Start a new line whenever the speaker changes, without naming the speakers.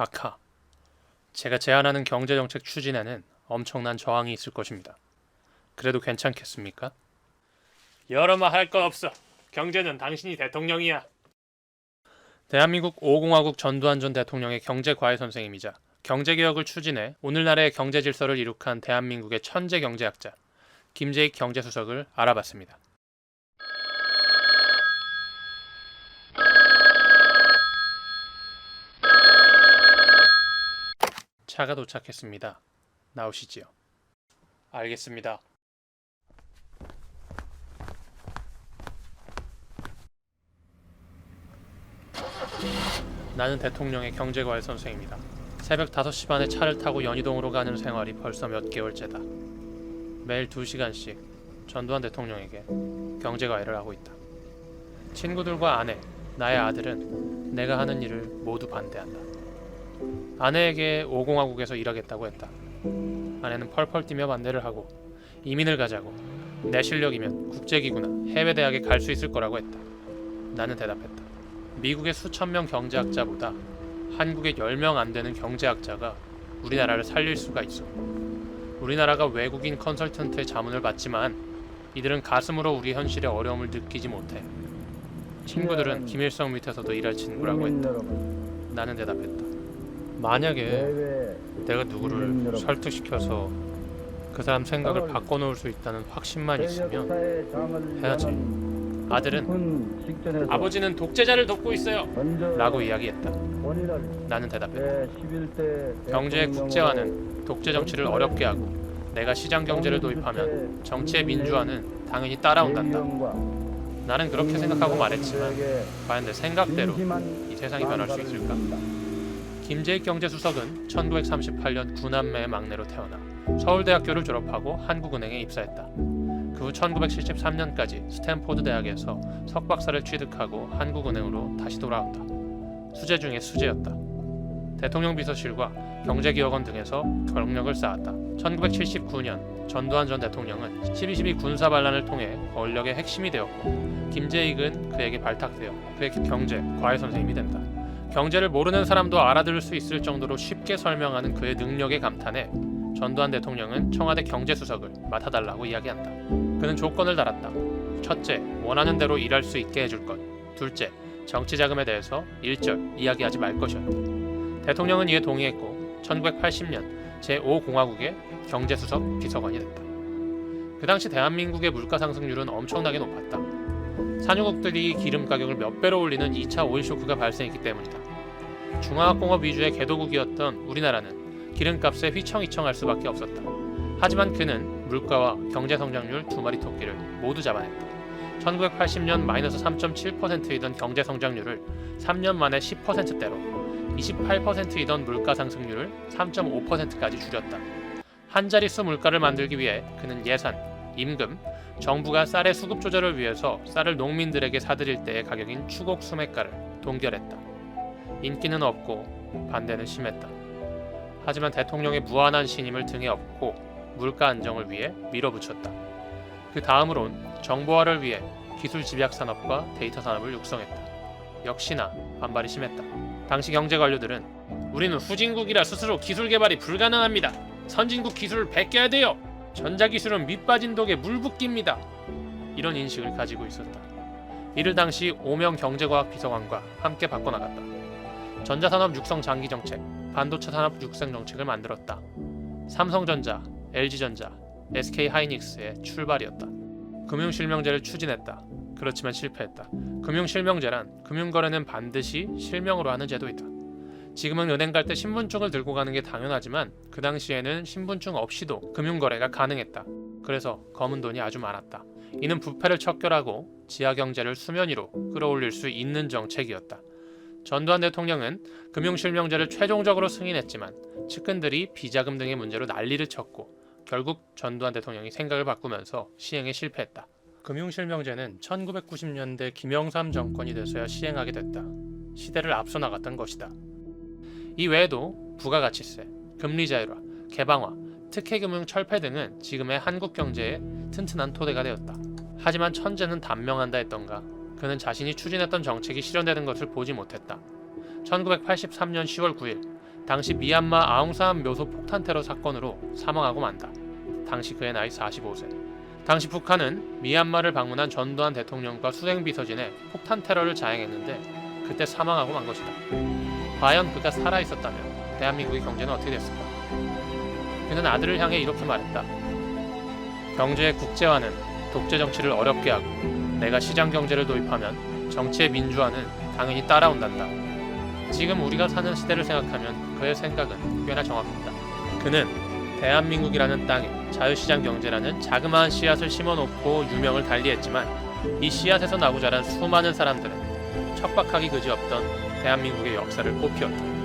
각하, 제가 제안하는 경제정책 추진에는 엄청난 저항이 있을 것입니다. 그래도 괜찮겠습니까? 여러마 할 거 없어. 경제는 당신이 대통령이야. 대한민국 5공화국 전두환 전 대통령의 경제과외 선생님이자 경제개혁을 추진해 오늘날의 경제 질서를 이룩한 대한민국의 천재 경제학자 김재익 경제수석을 알아봤습니다. 차가 도착했습니다. 나오시지요. 알겠습니다. 나는 대통령의 경제과외 선생입니다. 새벽 5시 반에 차를 타고 연희동으로 가는 생활이 벌써 몇 개월째다. 매일 2시간씩 전두환 대통령에게 경제과외를 하고 있다. 친구들과 아내, 나의 아들은 내가 하는 일을 모두 반대한다. 아내에게 5공화국에서 일하겠다고 했다. 아내는 펄펄 뛰며 반대를 하고 이민을 가자고, 내 실력이면 국제기구나 해외 대학에 갈 수 있을 거라고 했다. 나는 대답했다. 미국의 수천 명 경제학자보다 한국의 10명 안 되는 경제학자가 우리나라를 살릴 수가 있어. 우리나라가 외국인 컨설턴트의 자문을 받지만 이들은 가슴으로 우리 현실의 어려움을 느끼지 못해. 친구들은 김일성 밑에서도 일할 친구라고 했다. 나는 대답했다. 만약에 내가 누구를 설득시켜서 그 사람 생각을 바꿔놓을 수 있다는 확신만 있으면 해야지. 아들은 아버지는 독재자를 돕고 있어요 라고 이야기했다. 나는 대답했다. 경제의 국제화는 독재 정치를 어렵게 하고 내가 시장 경제를 도입하면 정치의 민주화는 당연히 따라온단다. 나는 그렇게 생각하고 말했지만 과연 내 생각대로 이 세상이 변할 수 있을까? 김재익 경제수석은 1938년 9남매의 막내로 태어나 서울대학교를 졸업하고 한국은행에 입사했다. 그 후 1973년까지 스탠포드 대학에서 석박사를 취득하고 한국은행으로 다시 돌아온다. 수재 중에 수재였다. 대통령 비서실과 경제기획원 등에서 경력을 쌓았다. 1979년 전두환 전 대통령은 12.12 군사반란을 통해 권력의 핵심이 되었고 김재익은 그에게 발탁되어 그의 경제, 과외 선생님이 된다. 경제를 모르는 사람도 알아들을 수 있을 정도로 쉽게 설명하는 그의 능력에 감탄해 전두환 대통령은 청와대 경제수석을 맡아달라고 이야기한다. 그는 조건을 달았다. 첫째, 원하는 대로 일할 수 있게 해줄 것. 둘째, 정치자금에 대해서 일절 이야기하지 말 것이었다. 대통령은 이에 동의했고 1980년 제5공화국의 경제수석 비서관이 됐다. 그 당시 대한민국의 물가 상승률은 엄청나게 높았다. 산유국들이 기름 가격을 몇 배로 올리는 2차 오일 쇼크가 발생했기 때문이다. 중화학공업 위주의 개도국이었던 우리나라는 기름값에 휘청휘청할 수밖에 없었다. 하지만 그는 물가와 경제 성장률 두 마리 토끼를 모두 잡아냈다. 1980년 마이너스 3.7%이던 경제 성장률을 3년 만에 10%대로, 28%이던 물가 상승률을 3.5%까지 줄였다. 한 자릿수 물가를 만들기 위해 그는 예산, 임금, 정부가 쌀의 수급 조절을 위해서 쌀을 농민들에게 사들일 때의 가격인 추곡 수매가를 동결했다. 인기는 없고 반대는 심했다. 하지만 대통령의 무한한 신임을 등에 업고 물가 안정을 위해 밀어붙였다. 그 다음으론 정보화를 위해 기술 집약 산업과 데이터 산업을 육성했다. 역시나 반발이 심했다. 당시 경제 관료들은 우리는 후진국이라 스스로 기술 개발이 불가능합니다. 선진국 기술을 베껴야 돼요. 전자기술은 밑빠진 독에 물붓기입니다. 이런 인식을 가지고 있었다. 이를 당시 5명 경제과학 비서관과 함께 바꿔나갔다. 전자산업 육성 장기정책, 반도체 산업 육성 정책을 만들었다. 삼성전자, LG전자, SK하이닉스의 출발이었다. 금융실명제를 추진했다. 그렇지만 실패했다. 금융실명제란 금융거래는 반드시 실명으로 하는 제도이다. 지금은 은행 갈 때 신분증을 들고 가는 게 당연하지만 그 당시에는 신분증 없이도 금융거래가 가능했다. 그래서 검은 돈이 아주 많았다. 이는 부패를 척결하고 지하경제를 수면 위로 끌어올릴 수 있는 정책이었다. 전두환 대통령은 금융실명제를 최종적으로 승인했지만 측근들이 비자금 등의 문제로 난리를 쳤고 결국 전두환 대통령이 생각을 바꾸면서 시행에 실패했다. 금융실명제는 1990년대 김영삼 정권이 돼서야 시행하게 됐다. 시대를 앞서 나갔던 것이다. 이 외에도 부가가치세, 금리 자율화, 개방화, 특혜금융 철폐 등은 지금의 한국 경제의 튼튼한 토대가 되었다. 하지만 천재는 단명한다 했던가 그는 자신이 추진했던 정책이 실현되는 것을 보지 못했다. 1983년 10월 9일 당시 미얀마 아웅산 묘소 폭탄 테러 사건으로 사망하고 만다. 당시 그의 나이 45세. 당시 북한은 미얀마를 방문한 전두환 대통령과 수행비서진의 폭탄 테러를 자행했는데 그때 사망하고 만 것이다. 과연 그가 살아있었다면 대한민국의 경제는 어떻게 됐을까? 그는 아들을 향해 이렇게 말했다. 경제의 국제화는 독재 정치를 어렵게 하고 내가 시장 경제를 도입하면 정치의 민주화는 당연히 따라온단다. 지금 우리가 사는 시대를 생각하면 그의 생각은 꽤나 정확했다. 그는 대한민국이라는 땅에 자유시장 경제라는 자그마한 씨앗을 심어놓고 유명을 달리했지만 이 씨앗에서 나고 자란 수많은 사람들은 척박하기 그지없던 대한민국의 역사를 꽃피웠다.